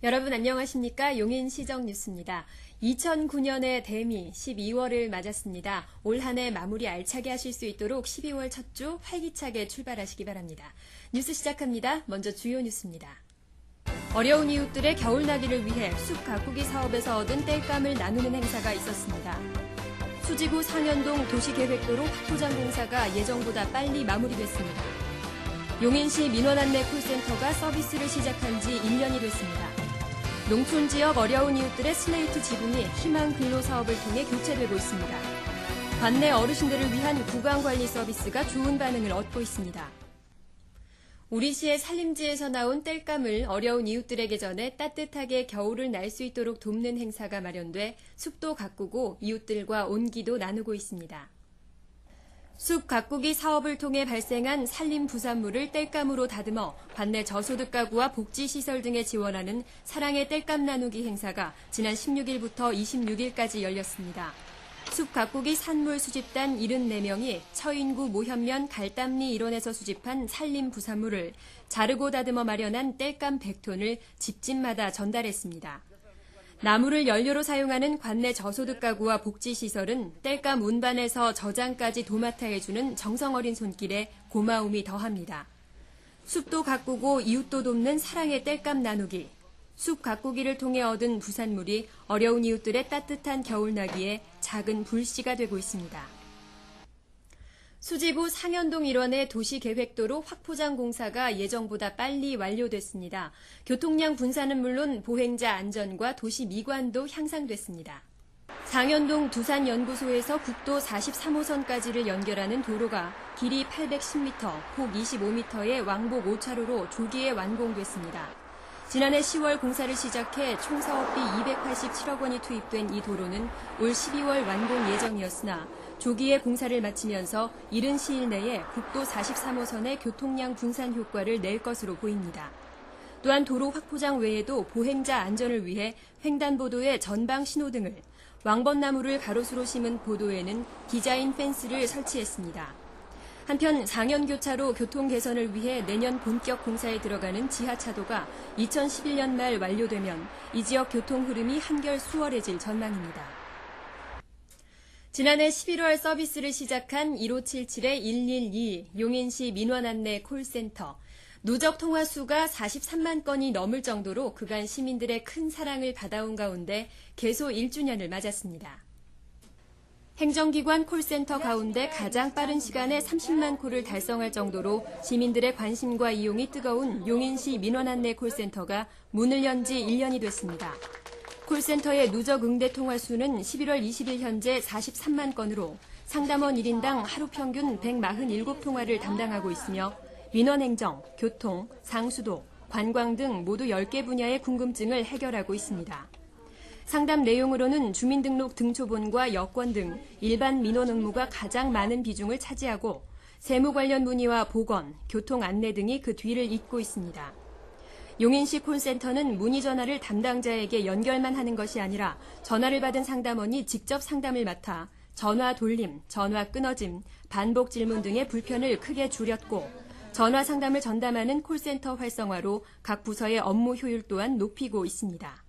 여러분 안녕하십니까? 용인시정 뉴스입니다. 2009년의 대미 12월을 맞았습니다. 올 한 해 마무리 알차게 하실 수 있도록 12월 첫 주 활기차게 출발하시기 바랍니다. 뉴스 시작합니다. 먼저 주요 뉴스입니다. 어려운 이웃들의 겨울나기를 위해 숲 가꾸기 사업에서 얻은 땔감을 나누는 행사가 있었습니다. 수지구 상현동 도시계획도로 확포장 공사가 예정보다 빨리 마무리됐습니다. 용인시 민원안내 콜센터가 서비스를 시작한 지 1년이 됐습니다. 농촌 지역 어려운 이웃들의 슬레이트 지붕이 희망 근로 사업을 통해 교체되고 있습니다. 관내 어르신들을 위한 구강관리 서비스가 좋은 반응을 얻고 있습니다. 우리시의 산림지에서 나온 땔감을 어려운 이웃들에게 전해 따뜻하게 겨울을 날 수 있도록 돕는 행사가 마련돼 숲도 가꾸고 이웃들과 온기도 나누고 있습니다. 숲 가꾸기 사업을 통해 발생한 산림 부산물을 땔감으로 다듬어 관내 저소득 가구와 복지시설 등에 지원하는 사랑의 땔감 나누기 행사가 지난 16일부터 26일까지 열렸습니다. 숲 가꾸기 산물 수집단 74명이 처인구 모현면 갈담리 일원에서 수집한 산림 부산물을 자르고 다듬어 마련한 땔감 100톤을 집집마다 전달했습니다. 나무를 연료로 사용하는 관내 저소득 가구와 복지시설은 땔감 운반에서 저장까지 도맡아 해주는 정성 어린 손길에 고마움이 더합니다. 숲도 가꾸고 이웃도 돕는 사랑의 땔감 나누기. 숲 가꾸기를 통해 얻은 부산물이 어려운 이웃들의 따뜻한 겨울나기에 작은 불씨가 되고 있습니다. 수지구 상현동 일원의 도시계획도로 확포장 공사가 예정보다 빨리 완료됐습니다. 교통량 분산은 물론 보행자 안전과 도시 미관도 향상됐습니다. 상현동 두산연구소에서 국도 43호선까지를 연결하는 도로가 길이 810m, 폭 25m의 왕복 5차로로 조기에 완공됐습니다. 지난해 10월 공사를 시작해 총 사업비 287억 원이 투입된 이 도로는 올 12월 완공 예정이었으나 조기에 공사를 마치면서 이른 시일 내에 국도 43호선의 교통량 분산 효과를 낼 것으로 보입니다. 또한 도로 확포장 외에도 보행자 안전을 위해 횡단보도의 전방 신호등을, 왕벚나무를 가로수로 심은 보도에는 디자인 펜스를 설치했습니다. 한편 상현교차로 교통 개선을 위해 내년 본격 공사에 들어가는 지하차도가 2011년 말 완료되면 이 지역 교통 흐름이 한결 수월해질 전망입니다. 지난해 11월 서비스를 시작한 1577-112 용인시 민원안내 콜센터. 누적 통화 수가 43만 건이 넘을 정도로 그간 시민들의 큰 사랑을 받아온 가운데 개소 1주년을 맞았습니다. 행정기관 콜센터 가운데 가장 빠른 시간에 30만 콜을 달성할 정도로 시민들의 관심과 이용이 뜨거운 용인시 민원안내 콜센터가 문을 연 지 1년이 됐습니다. 콜센터의 누적 응대 통화 수는 11월 20일 현재 43만 건으로 상담원 1인당 하루 평균 147통화를 담당하고 있으며 민원행정, 교통, 상수도, 관광 등 모두 10개 분야의 궁금증을 해결하고 있습니다. 상담 내용으로는 주민등록 등초본과 여권 등 일반 민원 응무가 가장 많은 비중을 차지하고 세무 관련 문의와 보건, 교통 안내 등이 그 뒤를 잇고 있습니다. 용인시 콜센터는 문의 전화를 담당자에게 연결만 하는 것이 아니라 전화를 받은 상담원이 직접 상담을 맡아 전화 돌림, 전화 끊어짐, 반복 질문 등의 불편을 크게 줄였고 전화 상담을 전담하는 콜센터 활성화로 각 부서의 업무 효율 또한 높이고 있습니다.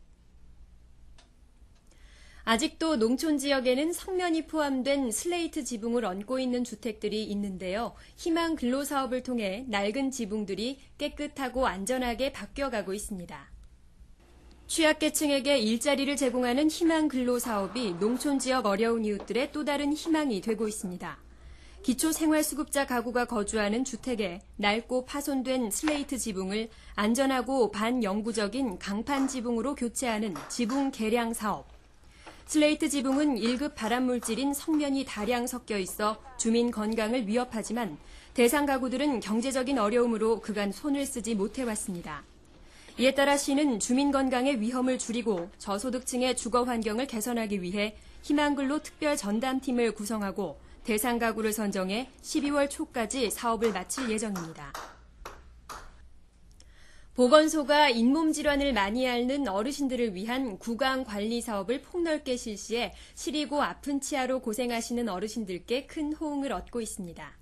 아직도 농촌 지역에는 성면이 포함된 슬레이트 지붕을 얹고 있는 주택들이 있는데요. 희망 근로 사업을 통해 낡은 지붕들이 깨끗하고 안전하게 바뀌어가고 있습니다. 취약계층에게 일자리를 제공하는 희망 근로 사업이 농촌 지역 어려운 이웃들의 또 다른 희망이 되고 있습니다. 기초생활수급자 가구가 거주하는 주택에 낡고 파손된 슬레이트 지붕을 안전하고 반영구적인 강판 지붕으로 교체하는 지붕 개량 사업. 슬레이트 지붕은 1급 발암물질인 성면이 다량 섞여 있어 주민 건강을 위협하지만 대상 가구들은 경제적인 어려움으로 그간 손을 쓰지 못해왔습니다. 이에 따라 시는 주민 건강의 위험을 줄이고 저소득층의 주거 환경을 개선하기 위해 희망근로 특별 전담팀을 구성하고 대상 가구를 선정해 12월 초까지 사업을 마칠 예정입니다. 보건소가 잇몸 질환을 많이 앓는 어르신들을 위한 구강 관리 사업을 폭넓게 실시해 시리고 아픈 치아로 고생하시는 어르신들께 큰 호응을 얻고 있습니다.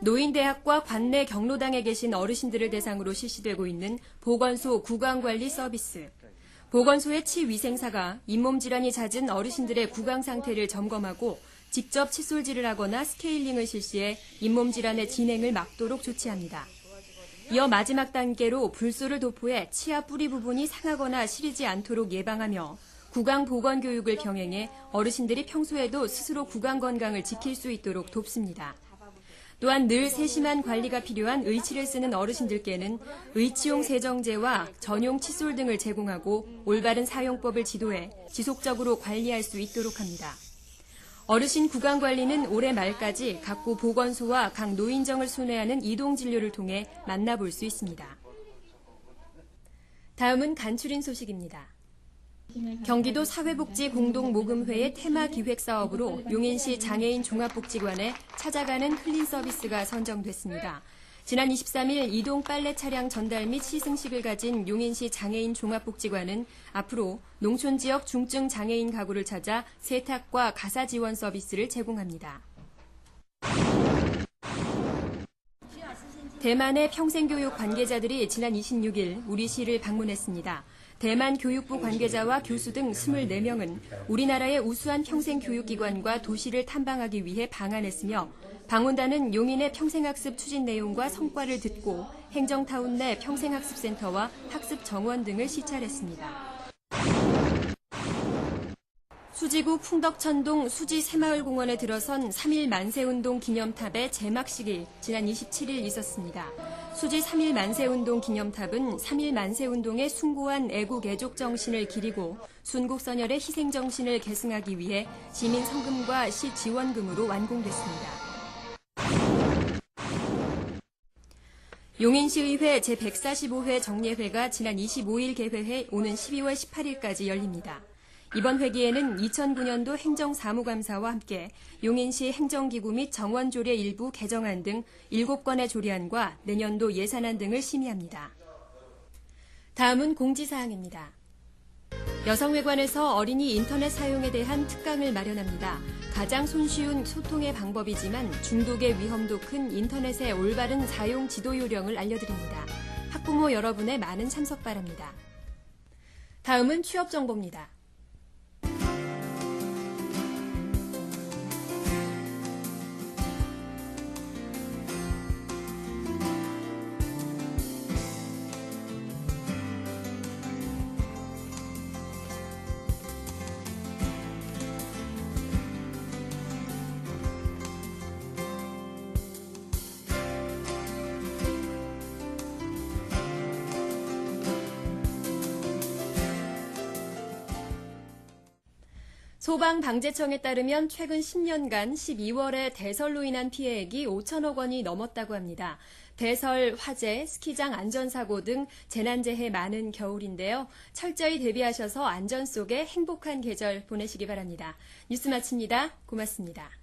노인대학과 관내 경로당에 계신 어르신들을 대상으로 실시되고 있는 보건소 구강관리 서비스. 보건소의 치위생사가 잇몸 질환이 잦은 어르신들의 구강 상태를 점검하고 직접 칫솔질을 하거나 스케일링을 실시해 잇몸 질환의 진행을 막도록 조치합니다. 이어 마지막 단계로 불소를 도포해 치아 뿌리 부분이 상하거나 시리지 않도록 예방하며 구강 보건 교육을 병행해 어르신들이 평소에도 스스로 구강 건강을 지킬 수 있도록 돕습니다. 또한 늘 세심한 관리가 필요한 의치를 쓰는 어르신들께는 의치용 세정제와 전용 칫솔 등을 제공하고 올바른 사용법을 지도해 지속적으로 관리할 수 있도록 합니다. 어르신 구강 관리는 올해 말까지 각구 보건소와 각 노인정을 순회하는 이동 진료를 통해 만나볼 수 있습니다. 다음은 간추린 소식입니다. 경기도 사회복지공동모금회의 테마 기획 사업으로 용인시 장애인 종합복지관에 찾아가는 클린 서비스가 선정됐습니다. 지난 23일 이동 빨래 차량 전달 및 시승식을 가진 용인시 장애인 종합복지관은 앞으로 농촌 지역 중증 장애인 가구를 찾아 세탁과 가사 지원 서비스를 제공합니다. 대만의 평생교육 관계자들이 지난 26일 우리 시를 방문했습니다. 대만 교육부 관계자와 교수 등 24명은 우리나라의 우수한 평생교육기관과 도시를 탐방하기 위해 방한했으며 방문단은 용인의 평생학습 추진 내용과 성과를 듣고 행정타운 내 평생학습센터와 학습정원 등을 시찰했습니다. 수지구 풍덕천동 수지 새마을공원에 들어선 3.1 만세운동 기념탑의 제막식이 지난 27일 있었습니다. 수지 3.1 만세운동 기념탑은 3.1 만세운동의 숭고한 애국 애족 정신을 기리고 순국선열의 희생정신을 계승하기 위해 시민 성금과 시 지원금으로 완공됐습니다. 용인시의회 제145회 정례회가 지난 25일 개회해 오는 12월 18일까지 열립니다. 이번 회기에는 2009년도 행정사무감사와 함께 용인시 행정기구 및 정원조례 일부 개정안 등 7건의 조례안과 내년도 예산안 등을 심의합니다. 다음은 공지사항입니다. 여성회관에서 어린이 인터넷 사용에 대한 특강을 마련합니다. 가장 손쉬운 소통의 방법이지만 중독의 위험도 큰 인터넷의 올바른 사용 지도 요령을 알려드립니다. 학부모 여러분의 많은 참석 바랍니다. 다음은 취업 정보입니다. 소방방재청에 따르면 최근 10년간 12월에 대설로 인한 피해액이 5천억 원이 넘었다고 합니다. 대설, 화재, 스키장 안전사고 등 재난재해 많은 겨울인데요. 철저히 대비하셔서 안전 속에 행복한 계절 보내시기 바랍니다. 뉴스 마칩니다. 고맙습니다.